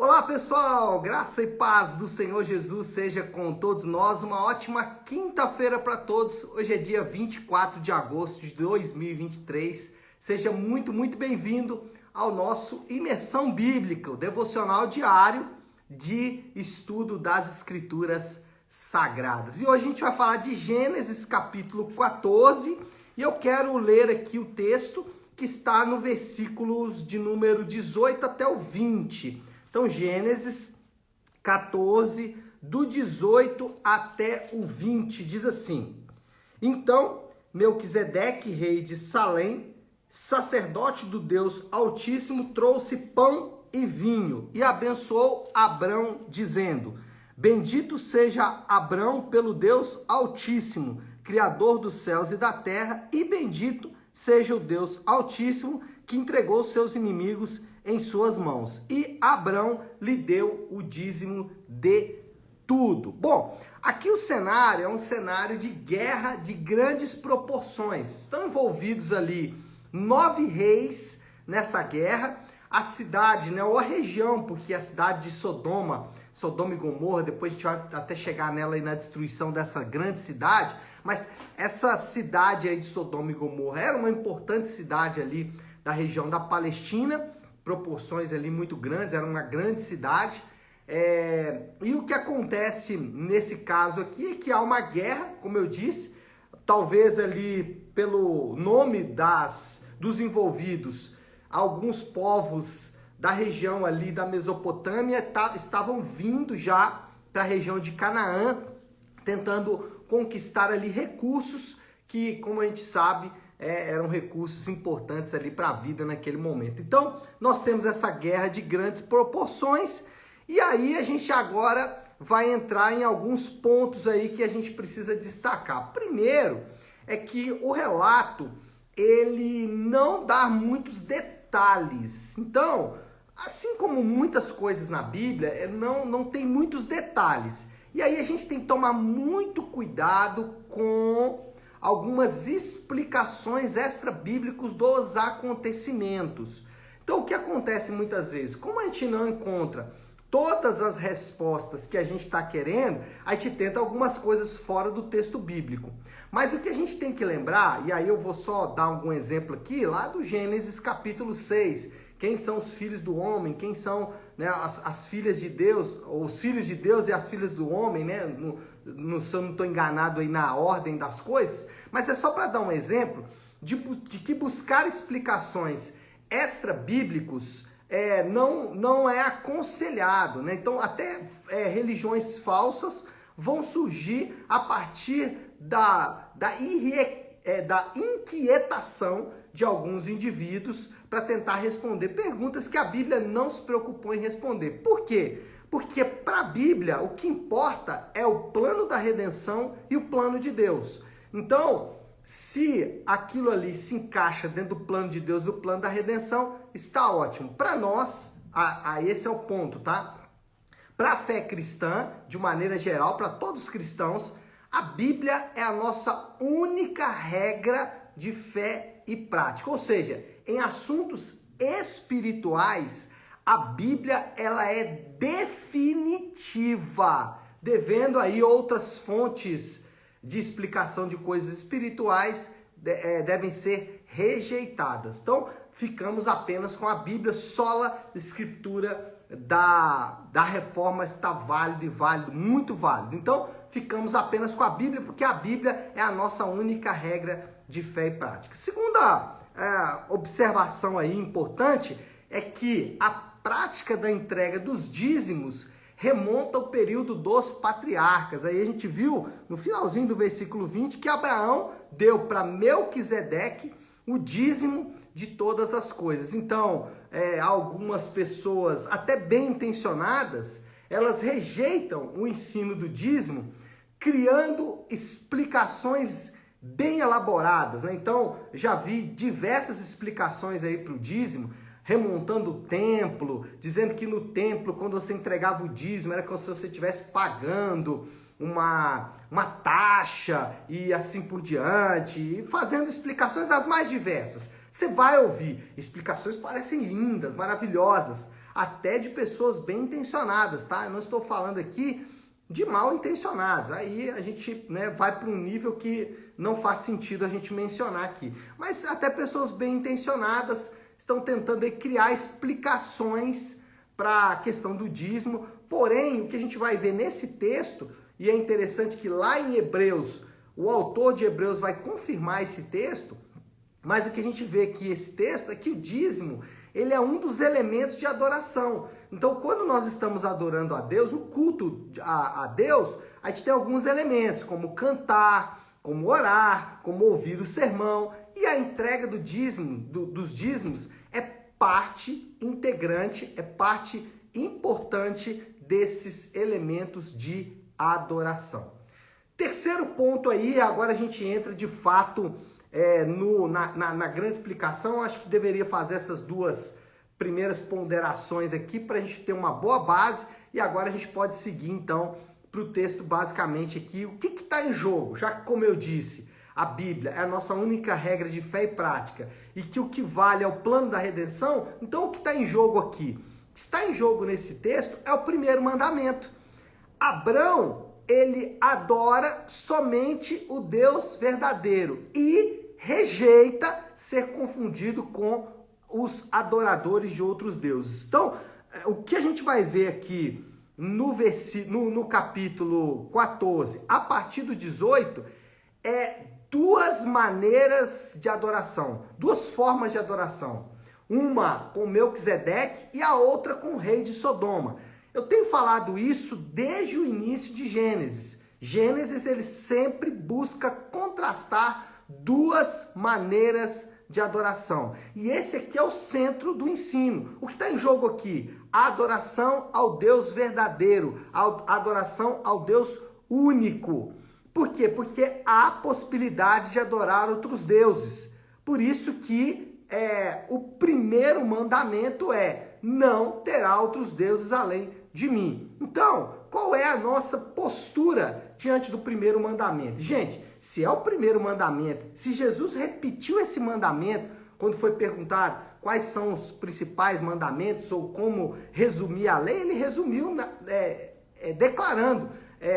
Olá pessoal, graça e paz do Senhor Jesus seja com todos nós, uma ótima quinta-feira para todos. Hoje é dia 24 de agosto de 2023, seja muito bem-vindo ao nosso Imersão Bíblica, o devocional diário de estudo das Escrituras Sagradas. E hoje a gente vai falar de Gênesis capítulo 14 e eu quero ler aqui o texto que está no versículos de número 18 até o 20. Então, Gênesis 14, do 18 até o 20, diz assim: Então, Melquisedeque, rei de Salém, sacerdote do Deus Altíssimo, trouxe pão e vinho e abençoou Abrão, dizendo: Bendito seja Abrão pelo Deus Altíssimo, Criador dos céus e da terra, e bendito seja o Deus Altíssimo, que entregou seus inimigos em suas mãos. E Abrão lhe deu o dízimo de tudo. Bom, aqui o cenário é um cenário de guerra de grandes proporções. Estão envolvidos ali 9 reis nessa guerra. A cidade, né, ou a região, porque a cidade de Sodoma e Gomorra, depois a gente vai até chegar nela aí na destruição dessa grande cidade, mas essa cidade aí de Sodoma e Gomorra era uma importante cidade ali da região da Palestina, proporções ali muito grandes, era uma grande cidade. E o que acontece nesse caso aqui é que há uma guerra, como eu disse, talvez ali pelo nome dos envolvidos, alguns povos da região ali da Mesopotâmia estavam vindo já para a região de Canaã, tentando conquistar ali recursos que, como a gente sabe, eram recursos importantes ali para a vida naquele momento. Então, nós temos essa guerra de grandes proporções e aí a gente agora vai entrar em alguns pontos aí que a gente precisa destacar. Primeiro é que o relato, ele não dá muitos detalhes. Então, assim como muitas coisas na Bíblia, não tem muitos detalhes. E aí a gente tem que tomar muito cuidado com algumas explicações extra-bíblicas dos acontecimentos. Então, o que acontece muitas vezes? Como a gente não encontra todas as respostas que a gente está querendo, a gente tenta algumas coisas fora do texto bíblico. Mas o que a gente tem que lembrar, e aí eu vou só dar algum exemplo aqui, lá do Gênesis capítulo 6, quem são os filhos do homem, quem são, né, as filhas de Deus, ou os filhos de Deus e as filhas do homem, né? Se eu não estou enganado aí na ordem das coisas, mas é só para dar um exemplo de que buscar explicações extra-bíblicos não é aconselhado, né? Então, até religiões falsas vão surgir a partir da inquietação de alguns indivíduos para tentar responder perguntas que a Bíblia não se preocupou em responder. Por quê? Porque para a Bíblia o que importa é o plano da redenção e o plano de Deus. Então, se aquilo ali se encaixa dentro do plano de Deus, do plano da redenção, está ótimo. Para nós, esse é o ponto, tá? Para a fé cristã, de maneira geral, para todos os cristãos, a Bíblia é a nossa única regra de fé e prática. Ou seja, em assuntos espirituais, a Bíblia ela é definitiva, devendo aí outras fontes de explicação de coisas espirituais devem ser rejeitadas. Então, ficamos apenas com a Bíblia, sola escritura da reforma está válido, muito válido. Então, ficamos apenas com a Bíblia, porque a Bíblia é a nossa única regra de fé e prática. Segunda observação aí importante é que a prática da entrega dos dízimos remonta ao período dos patriarcas. Aí a gente viu no finalzinho do versículo 20 que Abraão deu para Melquisedeque o dízimo de todas as coisas. Então, algumas pessoas, até bem intencionadas, elas rejeitam o ensino do dízimo, criando explicações bem elaboradas, né? Então, já vi diversas explicações aí para o dízimo, remontando o templo, dizendo que no templo, quando você entregava o dízimo, era como se você estivesse pagando uma taxa e assim por diante, e fazendo explicações das mais diversas. Você vai ouvir, explicações parecem lindas, maravilhosas. até de pessoas bem intencionadas, tá? Eu não estou falando aqui de mal intencionados. Aí a gente, né, vai para um nível que não faz sentido a gente mencionar aqui. Mas até pessoas bem intencionadas estão tentando aí criar explicações para a questão do dízimo. Porém, o que a gente vai ver nesse texto, e é interessante que lá em Hebreus, o autor de Hebreus vai confirmar esse texto, mas o que a gente vê aqui esse texto é que o dízimo, ele é um dos elementos de adoração. Então, quando nós estamos adorando a Deus, o culto a Deus, a gente tem alguns elementos, como cantar, como orar, como ouvir o sermão. E a entrega do dízimo, dos dízimos, é parte integrante, é parte importante desses elementos de adoração. Terceiro ponto aí, agora a gente entra de fato na grande explicação. Acho que deveria fazer essas duas primeiras ponderações aqui para a gente ter uma boa base, e agora a gente pode seguir então para o texto basicamente aqui. O que está em jogo? Já que, como eu disse, a Bíblia é a nossa única regra de fé e prática, e que o que vale é o plano da redenção, então o que está em jogo aqui? O que está em jogo nesse texto é o primeiro mandamento. Abrão, ele adora somente o Deus verdadeiro e rejeita ser confundido com os adoradores de outros deuses. Então, o que a gente vai ver aqui no capítulo 14, a partir do 18, é duas maneiras de adoração, duas formas de adoração. Uma com Melquisedeque e a outra com o rei de Sodoma. Eu tenho falado isso desde o início de Gênesis. Gênesis, ele sempre busca contrastar duas maneiras de adoração. E esse aqui é o centro do ensino. O que está em jogo aqui? A adoração ao Deus verdadeiro, a adoração ao Deus único. Por quê? Porque há possibilidade de adorar outros deuses. Por isso que o primeiro mandamento é: não terá outros deuses além de mim. Então, qual é a nossa postura diante do primeiro mandamento? Gente, se é o primeiro mandamento, se Jesus repetiu esse mandamento quando foi perguntado quais são os principais mandamentos ou como resumir a lei, ele resumiu declarando: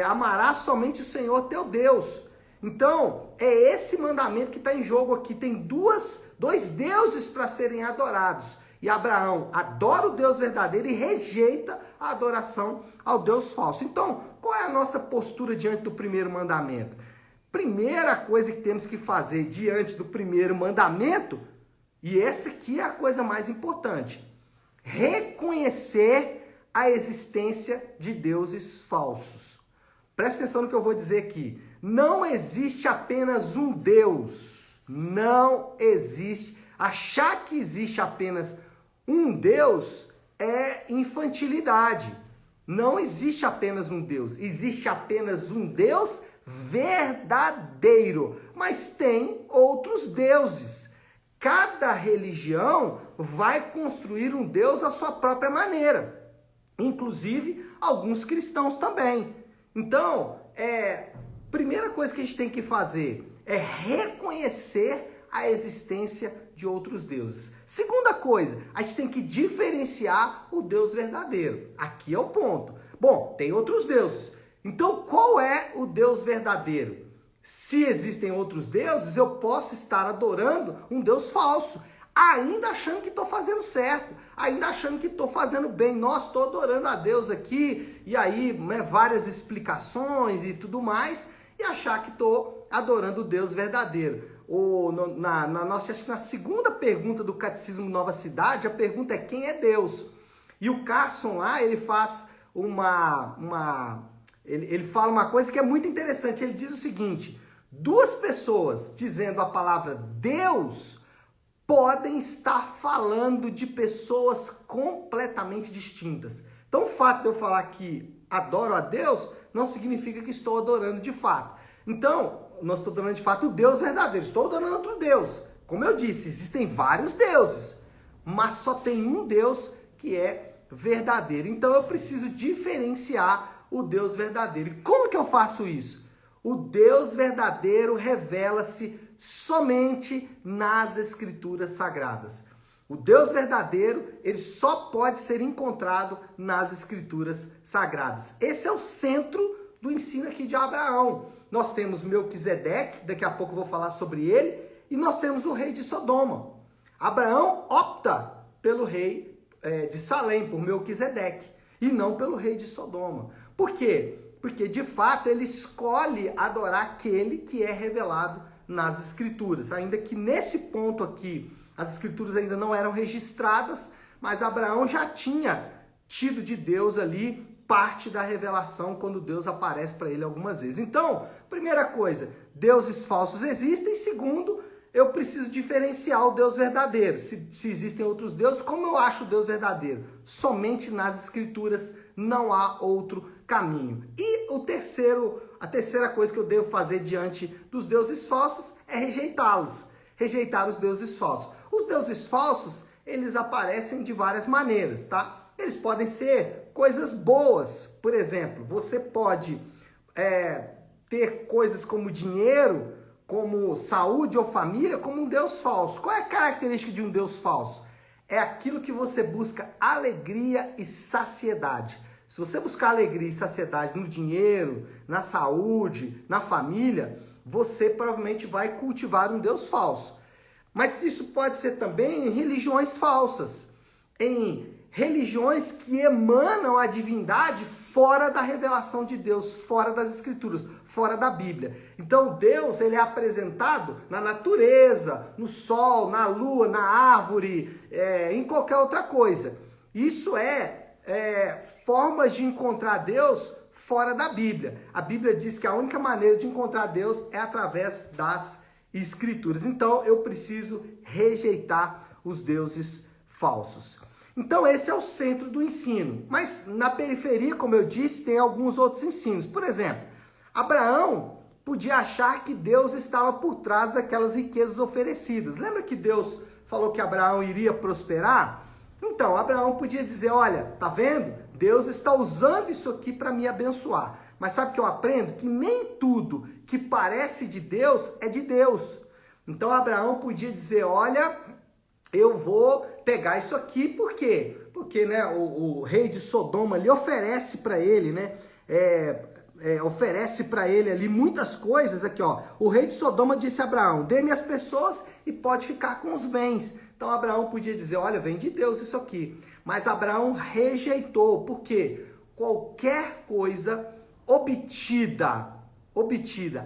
amarás somente o Senhor teu Deus. Então, é esse mandamento que está em jogo aqui. Tem dois deuses para serem adorados. E Abraão adora o Deus verdadeiro e rejeita a adoração ao Deus falso. Então, qual é a nossa postura diante do primeiro mandamento? Primeira coisa que temos que fazer diante do primeiro mandamento, e essa aqui é a coisa mais importante: reconhecer a existência de deuses falsos. Presta atenção no que eu vou dizer aqui. Não existe apenas um Deus. Não existe. Achar que existe apenas um Deus é infantilidade. Não existe apenas um Deus. Existe apenas um Deus verdadeiro. Mas tem outros deuses. Cada religião vai construir um Deus à sua própria maneira. Inclusive, alguns cristãos também. Então, primeira coisa que a gente tem que fazer é reconhecer a existência de outros deuses. Segunda coisa, a gente tem que diferenciar o Deus verdadeiro. Aqui é o ponto. Bom, tem outros deuses. Então, qual é o Deus verdadeiro? Se existem outros deuses, eu posso estar adorando um Deus falso, ainda achando que estou fazendo certo, ainda achando que estou fazendo bem. Nossa, estou adorando a Deus aqui, e aí várias explicações e tudo mais, e achar que estou adorando o Deus verdadeiro. Acho que na segunda pergunta do Catecismo Nova Cidade, a pergunta é: quem é Deus? E o Carson lá, ele faz ele fala uma coisa que é muito interessante. Ele diz o seguinte: duas pessoas dizendo a palavra Deus podem estar falando de pessoas completamente distintas. Então, o fato de eu falar que adoro a Deus não significa que estou adorando de fato. Então, não estou adorando de fato o Deus verdadeiro, estou adorando outro Deus. Como eu disse, existem vários deuses, mas só tem um Deus que é verdadeiro. Então, eu preciso diferenciar o Deus verdadeiro. E como que eu faço isso? O Deus verdadeiro revela-se somente nas Escrituras Sagradas. O Deus verdadeiro, ele só pode ser encontrado nas Escrituras Sagradas. Esse é o centro do ensino aqui de Abraão. Nós temos Melquisedeque, daqui a pouco eu vou falar sobre ele, e nós temos o rei de Sodoma. Abraão opta pelo rei de Salém, por Melquisedeque, e não pelo rei de Sodoma. Por quê? Porque, de fato, ele escolhe adorar aquele que é revelado nas Escrituras. Ainda que nesse ponto aqui, as Escrituras ainda não eram registradas, mas Abraão já tinha tido de Deus ali parte da revelação quando Deus aparece para ele algumas vezes. Então, primeira coisa, deuses falsos existem. Segundo, eu preciso diferenciar o Deus verdadeiro. Se existem outros deuses, como eu acho o Deus verdadeiro? Somente nas Escrituras, não há outro caminho. E a terceira coisa que eu devo fazer diante dos deuses falsos é rejeitá-los. Rejeitar os deuses falsos. Os deuses falsos, eles aparecem de várias maneiras, tá? Eles podem ser coisas boas. Por exemplo, você pode ter coisas como dinheiro, como saúde ou família, como um Deus falso. Qual é a característica de um Deus falso? É aquilo que você busca alegria e saciedade. Se você buscar alegria e saciedade no dinheiro, na saúde, na família, você provavelmente vai cultivar um Deus falso. Mas isso pode ser também em religiões falsas, em religiões que emanam a divindade fora da revelação de Deus, fora das Escrituras, fora da Bíblia. Então Deus, ele é apresentado na natureza, no sol, na lua, na árvore, em qualquer outra coisa. Isso formas de encontrar Deus fora da Bíblia. A Bíblia diz que a única maneira de encontrar Deus é através das Escrituras. Então eu preciso rejeitar os deuses falsos. Então esse é o centro do ensino. Mas na periferia, como eu disse, tem alguns outros ensinos. Por exemplo, Abraão podia achar que Deus estava por trás daquelas riquezas oferecidas. Lembra que Deus falou que Abraão iria prosperar? Então, Abraão podia dizer, olha, tá vendo? Deus está usando isso aqui para me abençoar. Mas sabe o que eu aprendo? Que nem tudo que parece de Deus é de Deus. Então, Abraão podia dizer, olha, eu vou pegar isso aqui, por quê? Porque o rei de Sodoma ali oferece para ele, oferece para ele ali muitas coisas. Aqui, ó, o rei de Sodoma disse a Abraão, dê-me as pessoas e pode ficar com os bens. Então Abraão podia dizer, olha, vem de Deus isso aqui. Mas Abraão rejeitou, porque qualquer coisa obtida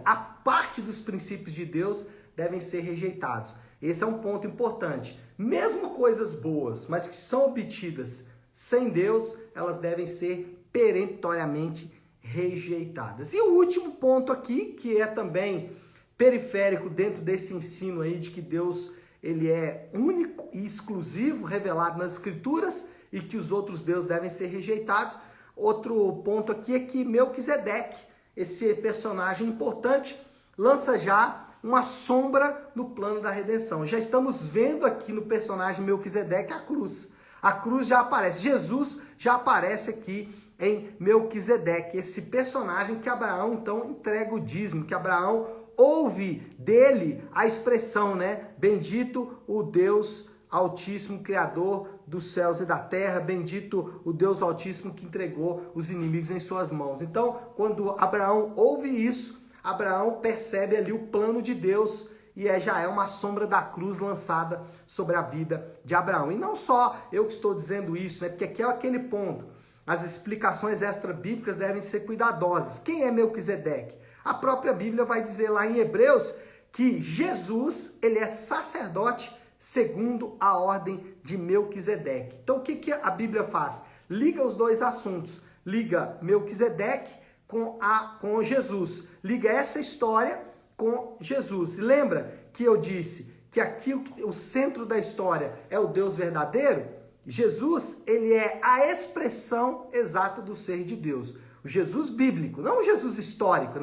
a parte dos princípios de Deus devem ser rejeitados. Esse é um ponto importante. Mesmo coisas boas, mas que são obtidas sem Deus, elas devem ser peremptoriamente rejeitadas. E o último ponto aqui, que é também periférico dentro desse ensino aí de que Deus ele é único e exclusivo, revelado nas Escrituras, e que os outros deuses devem ser rejeitados. Outro ponto aqui é que Melquisedeque, esse personagem importante, lança já uma sombra no plano da redenção. Já estamos vendo aqui no personagem Melquisedeque a cruz. A cruz já aparece, Jesus já aparece aqui em Melquisedeque, esse personagem que Abraão então entrega o dízimo, que Abraão ouve dele a expressão, bendito o Deus Altíssimo, Criador dos céus e da terra, bendito o Deus Altíssimo que entregou os inimigos em suas mãos. Então, quando Abraão ouve isso, Abraão percebe ali o plano de Deus e já é uma sombra da cruz lançada sobre a vida de Abraão. E não só eu que estou dizendo isso, porque aqui é aquele ponto. As explicações extra-bíblicas devem ser cuidadosas. Quem é Melquisedeque? A própria Bíblia vai dizer lá em Hebreus que Jesus, ele é sacerdote segundo a ordem de Melquisedeque. Então o que a Bíblia faz? Liga os dois assuntos. Liga Melquisedeque com Jesus. Liga essa história com Jesus. Lembra que eu disse que aqui o centro da história é o Deus verdadeiro? Jesus, ele é a expressão exata do ser de Deus. O Jesus bíblico, não o Jesus histórico,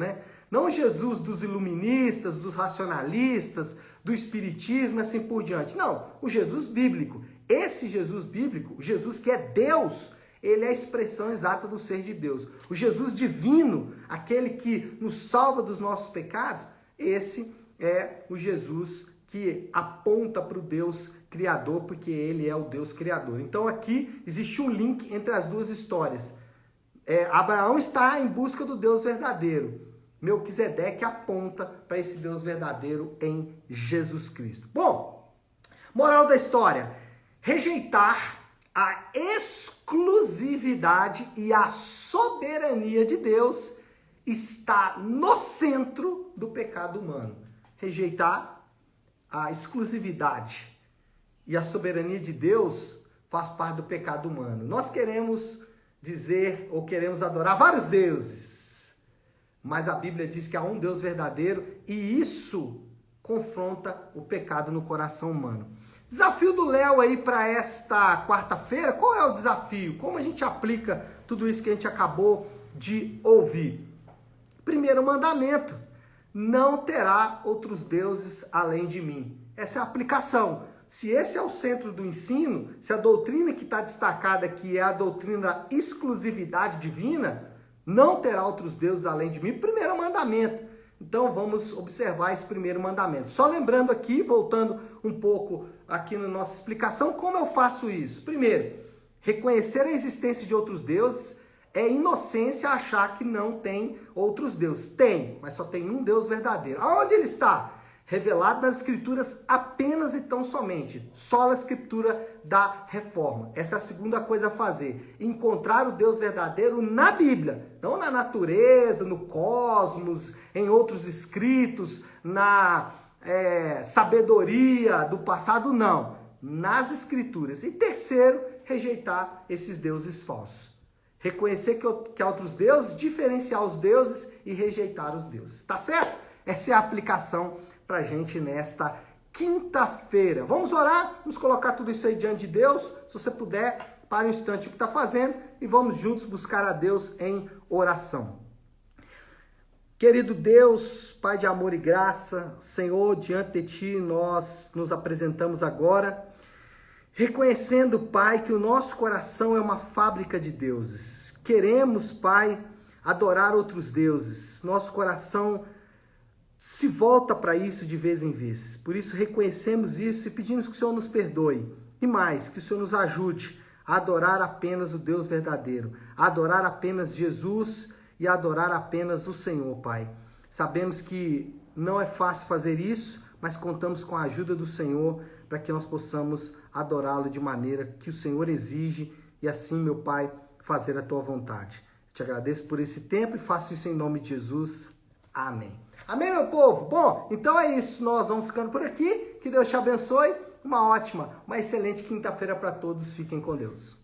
Não o Jesus dos iluministas, dos racionalistas, do espiritismo e assim por diante. Não, o Jesus bíblico. Esse Jesus bíblico, o Jesus que é Deus, ele é a expressão exata do ser de Deus. O Jesus divino, aquele que nos salva dos nossos pecados, esse é o Jesus que aponta para o Deus Criador, porque ele é o Deus Criador. Então aqui existe um link entre as duas histórias. Abraão está em busca do Deus verdadeiro. Melquisedeque aponta para esse Deus verdadeiro em Jesus Cristo. Bom, moral da história: rejeitar a exclusividade e a soberania de Deus está no centro do pecado humano. Rejeitar a exclusividade e a soberania de Deus faz parte do pecado humano. Nós queremos dizer ou queremos adorar vários deuses, mas a Bíblia diz que há um Deus verdadeiro e isso confronta o pecado no coração humano. Desafio do Léo aí para esta quarta-feira, qual é o desafio? Como a gente aplica tudo isso que a gente acabou de ouvir? Primeiro mandamento: não terá outros deuses além de mim. Essa é a aplicação. Se esse é o centro do ensino, se a doutrina que está destacada aqui é a doutrina da exclusividade divina, não terá outros deuses além de mim, primeiro mandamento. Então vamos observar esse primeiro mandamento. Só lembrando aqui, voltando um pouco aqui na nossa explicação, como eu faço isso? Primeiro, reconhecer a existência de outros deuses. É inocência achar que não tem outros deuses. Tem, mas só tem um Deus verdadeiro. Aonde ele está? Revelado nas Escrituras apenas e tão somente. Só na Escritura da Reforma. Essa é a segunda coisa a fazer. Encontrar o Deus verdadeiro na Bíblia. Não na natureza, no cosmos, em outros escritos, na sabedoria do passado, não. Nas Escrituras. E terceiro, rejeitar esses deuses falsos. Reconhecer que há outros deuses, diferenciar os deuses e rejeitar os deuses. Tá certo? Essa é a aplicação pra gente nesta quinta-feira. Vamos orar? Vamos colocar tudo isso aí diante de Deus? Se você puder, pare um instante o que está fazendo e vamos juntos buscar a Deus em oração. Querido Deus, Pai de amor e graça, Senhor, diante de Ti nós nos apresentamos agora, reconhecendo, Pai, que o nosso coração é uma fábrica de deuses. Queremos, Pai, adorar outros deuses. Nosso coração se volta para isso de vez em vez. Por isso reconhecemos isso e pedimos que o Senhor nos perdoe. E mais, que o Senhor nos ajude a adorar apenas o Deus verdadeiro, a adorar apenas Jesus e a adorar apenas o Senhor, Pai. Sabemos que não é fácil fazer isso, mas contamos com a ajuda do Senhor para que nós possamos adorá-lo de maneira que o Senhor exige e assim, meu Pai, fazer a Tua vontade. Te agradeço por esse tempo e faço isso em nome de Jesus. Amém. Amém, meu povo? Bom, então é isso. Nós vamos ficando por aqui. Que Deus te abençoe. Uma ótima, uma excelente quinta-feira para todos. Fiquem com Deus.